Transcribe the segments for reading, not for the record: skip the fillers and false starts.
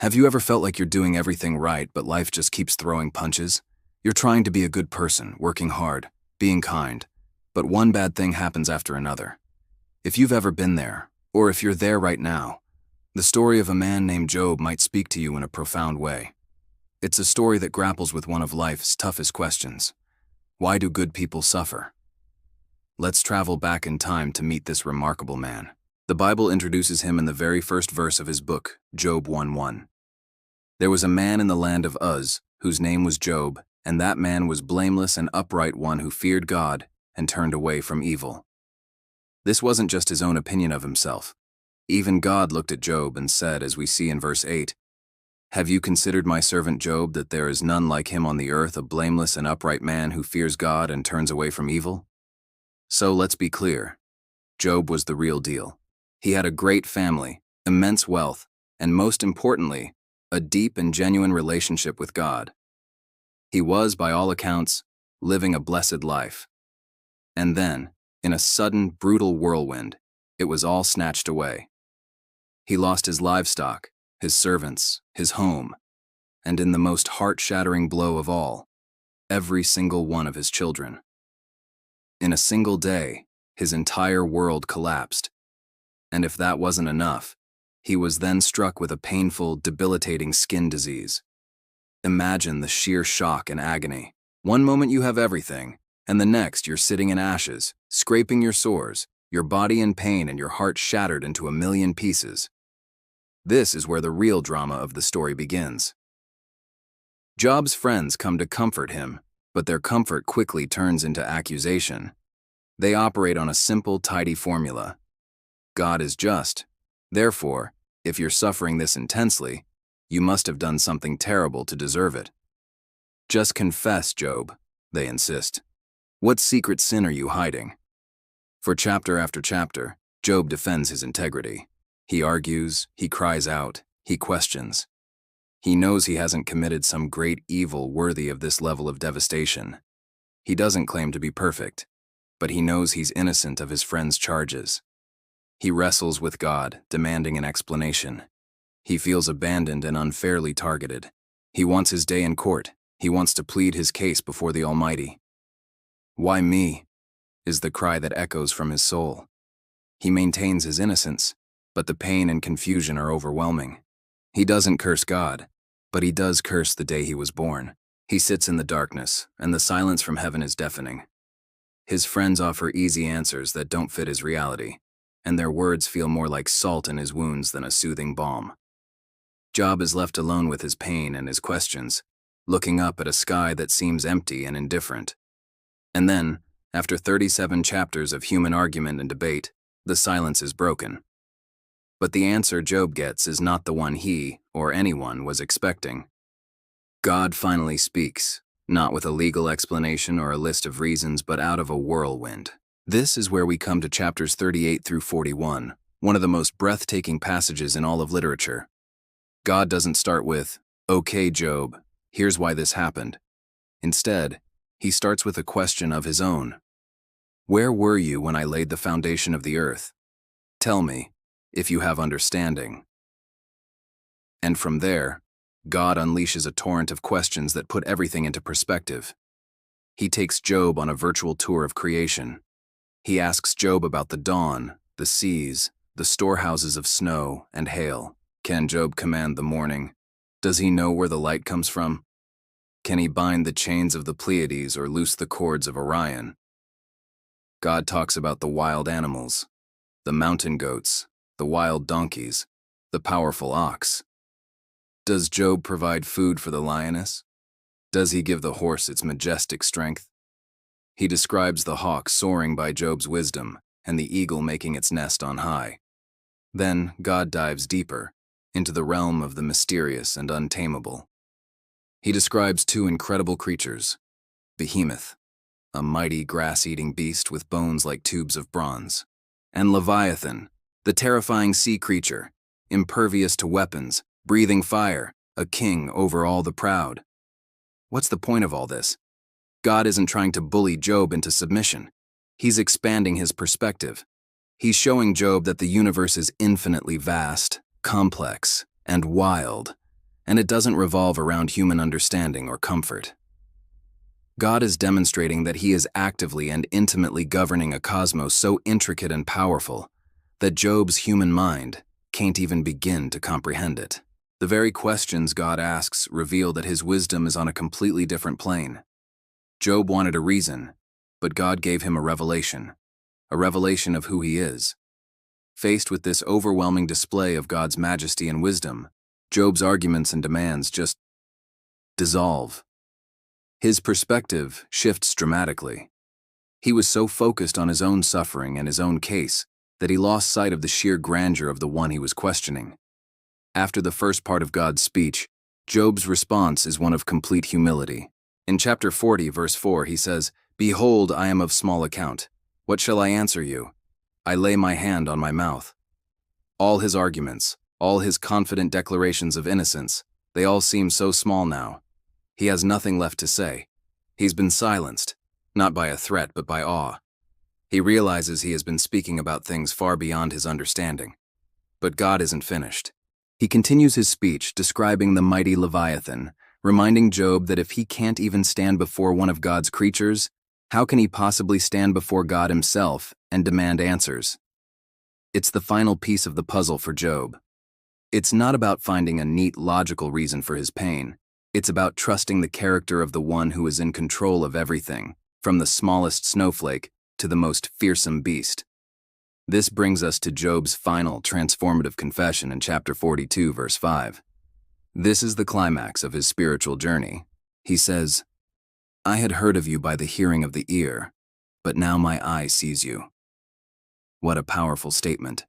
Have you ever felt like you're doing everything right, but life just keeps throwing punches? You're trying to be a good person, working hard, being kind, but one bad thing happens after another. If you've ever been there, or if you're there right now, the story of a man named Job might speak to you in a profound way. It's a story that grapples with one of life's toughest questions. Why do good people suffer? Let's travel back in time to meet this remarkable man. The Bible introduces him in the very first verse of his book, Job 1:1. There was a man in the land of Uz, whose name was Job, and that man was blameless and upright, one who feared God and turned away from evil. This wasn't just his own opinion of himself. Even God looked at Job and said, as we see in verse 8, "Have you considered my servant Job, that there is none like him on the earth, a blameless and upright man who fears God and turns away from evil?" So let's be clear. Job was the real deal. He had a great family, immense wealth, and most importantly, a deep and genuine relationship with God. He was, by all accounts, living a blessed life. And then, in a sudden, brutal whirlwind, it was all snatched away. He lost his livestock, his servants, his home, and in the most heart-shattering blow of all, every single one of his children. In a single day, his entire world collapsed. And if that wasn't enough, he was then struck with a painful, debilitating skin disease. Imagine the sheer shock and agony. One moment you have everything, and the next you're sitting in ashes, scraping your sores, your body in pain and your heart shattered into a million pieces. This is where the real drama of the story begins. Job's friends come to comfort him, but their comfort quickly turns into accusation. They operate on a simple, tidy formula. God is just. Therefore, if you're suffering this intensely, you must have done something terrible to deserve it. Just confess, Job, they insist. What secret sin are you hiding? For chapter after chapter, Job defends his integrity. He argues, he cries out, he questions. He knows he hasn't committed some great evil worthy of this level of devastation. He doesn't claim to be perfect, but he knows he's innocent of his friend's charges. He wrestles with God, demanding an explanation. He feels abandoned and unfairly targeted. He wants his day in court. He wants to plead his case before the Almighty. "Why me?" is the cry that echoes from his soul. He maintains his innocence, but the pain and confusion are overwhelming. He doesn't curse God, but he does curse the day he was born. He sits in the darkness, and the silence from heaven is deafening. His friends offer easy answers that don't fit his reality, and their words feel more like salt in his wounds than a soothing balm. Job is left alone with his pain and his questions, looking up at a sky that seems empty and indifferent. And then, after 37 chapters of human argument and debate, the silence is broken. But the answer Job gets is not the one he, or anyone, was expecting. God finally speaks, not with a legal explanation or a list of reasons, but out of a whirlwind. This is where we come to chapters 38 through 41, one of the most breathtaking passages in all of literature. God doesn't start with, "Okay, Job, here's why this happened." Instead, he starts with a question of his own. "Where were you when I laid the foundation of the earth? Tell me, if you have understanding." And from there, God unleashes a torrent of questions that put everything into perspective. He takes Job on a virtual tour of creation. He asks Job about the dawn, the seas, the storehouses of snow and hail. Can Job command the morning? Does he know where the light comes from? Can he bind the chains of the Pleiades or loose the cords of Orion? God talks about the wild animals, the mountain goats, the wild donkeys, the powerful ox. Does Job provide food for the lioness? Does he give the horse its majestic strength? He describes the hawk soaring by Job's wisdom and the eagle making its nest on high. Then God dives deeper into the realm of the mysterious and untamable. He describes two incredible creatures, Behemoth, a mighty grass-eating beast with bones like tubes of bronze, and Leviathan, the terrifying sea creature, impervious to weapons, breathing fire, a king over all the proud. What's the point of all this? God isn't trying to bully Job into submission. He's expanding his perspective. He's showing Job that the universe is infinitely vast, complex, and wild, and it doesn't revolve around human understanding or comfort. God is demonstrating that He is actively and intimately governing a cosmos so intricate and powerful that Job's human mind can't even begin to comprehend it. The very questions God asks reveal that His wisdom is on a completely different plane. Job wanted a reason, but God gave him a revelation of who He is. Faced with this overwhelming display of God's majesty and wisdom, Job's arguments and demands just dissolve. His perspective shifts dramatically. He was so focused on his own suffering and his own case that he lost sight of the sheer grandeur of the one he was questioning. After the first part of God's speech, Job's response is one of complete humility. In chapter 40, verse 4, he says, "Behold, I am of small account. What shall I answer you? I lay my hand on my mouth." All his arguments, all his confident declarations of innocence, they all seem so small now. He has nothing left to say. He's been silenced, not by a threat but by awe. He realizes he has been speaking about things far beyond his understanding. But God isn't finished. He continues his speech describing the mighty Leviathan, reminding Job that if he can't even stand before one of God's creatures, how can he possibly stand before God Himself and demand answers? It's the final piece of the puzzle for Job. It's not about finding a neat, logical reason for his pain. It's about trusting the character of the one who is in control of everything, from the smallest snowflake to the most fearsome beast. This brings us to Job's final transformative confession in chapter 42, verse 5. This is the climax of his spiritual journey. He says, "I had heard of you by the hearing of the ear, but now my eye sees you." What a powerful statement.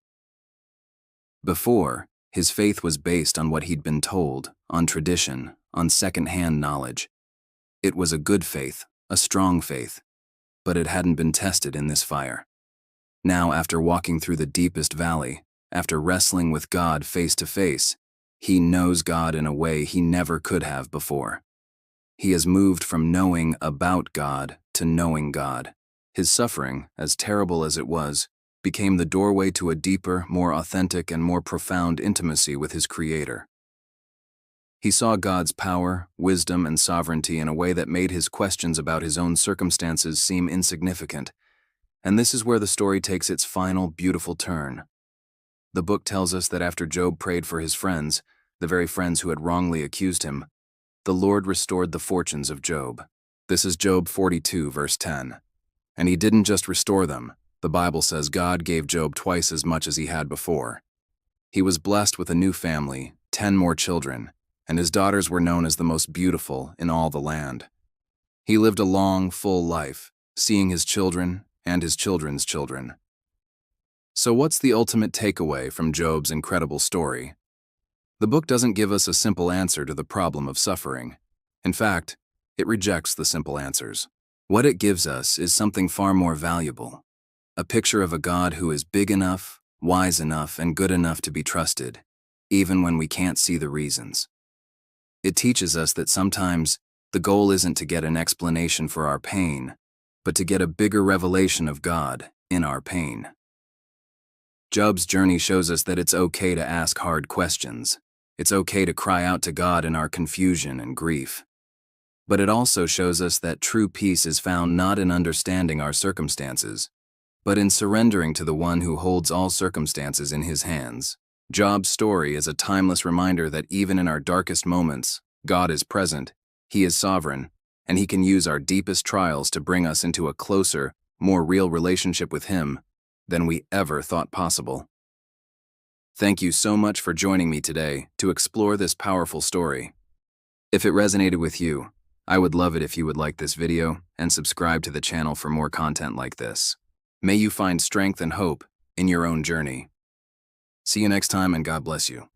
Before, his faith was based on what he'd been told, on tradition, on second-hand knowledge. It was a good faith, a strong faith, but it hadn't been tested in this fire. Now, after walking through the deepest valley, after wrestling with God face to face, he knows God in a way he never could have before. He has moved from knowing about God to knowing God. His suffering, as terrible as it was, became the doorway to a deeper, more authentic, and more profound intimacy with his Creator. He saw God's power, wisdom, and sovereignty in a way that made his questions about his own circumstances seem insignificant. And this is where the story takes its final, beautiful turn. The book tells us that after Job prayed for his friends, the very friends who had wrongly accused him, the Lord restored the fortunes of Job. This is Job 42, verse 10. And He didn't just restore them. The Bible says God gave Job twice as much as he had before. He was blessed with a new family, 10 more children, and his daughters were known as the most beautiful in all the land. He lived a long, full life, seeing his children and his children's children. So what's the ultimate takeaway from Job's incredible story? The book doesn't give us a simple answer to the problem of suffering. In fact, it rejects the simple answers. What it gives us is something far more valuable. A picture of a God who is big enough, wise enough, and good enough to be trusted, even when we can't see the reasons. It teaches us that sometimes the goal isn't to get an explanation for our pain, but to get a bigger revelation of God in our pain. Job's journey shows us that it's okay to ask hard questions. It's okay to cry out to God in our confusion and grief. But it also shows us that true peace is found not in understanding our circumstances, but in surrendering to the one who holds all circumstances in His hands. Job's story is a timeless reminder that even in our darkest moments, God is present, He is sovereign, and He can use our deepest trials to bring us into a closer, more real relationship with Him than we ever thought possible. Thank you so much for joining me today to explore this powerful story. If it resonated with you, I would love it if you would like this video and subscribe to the channel for more content like this. May you find strength and hope in your own journey. See you next time, and God bless you.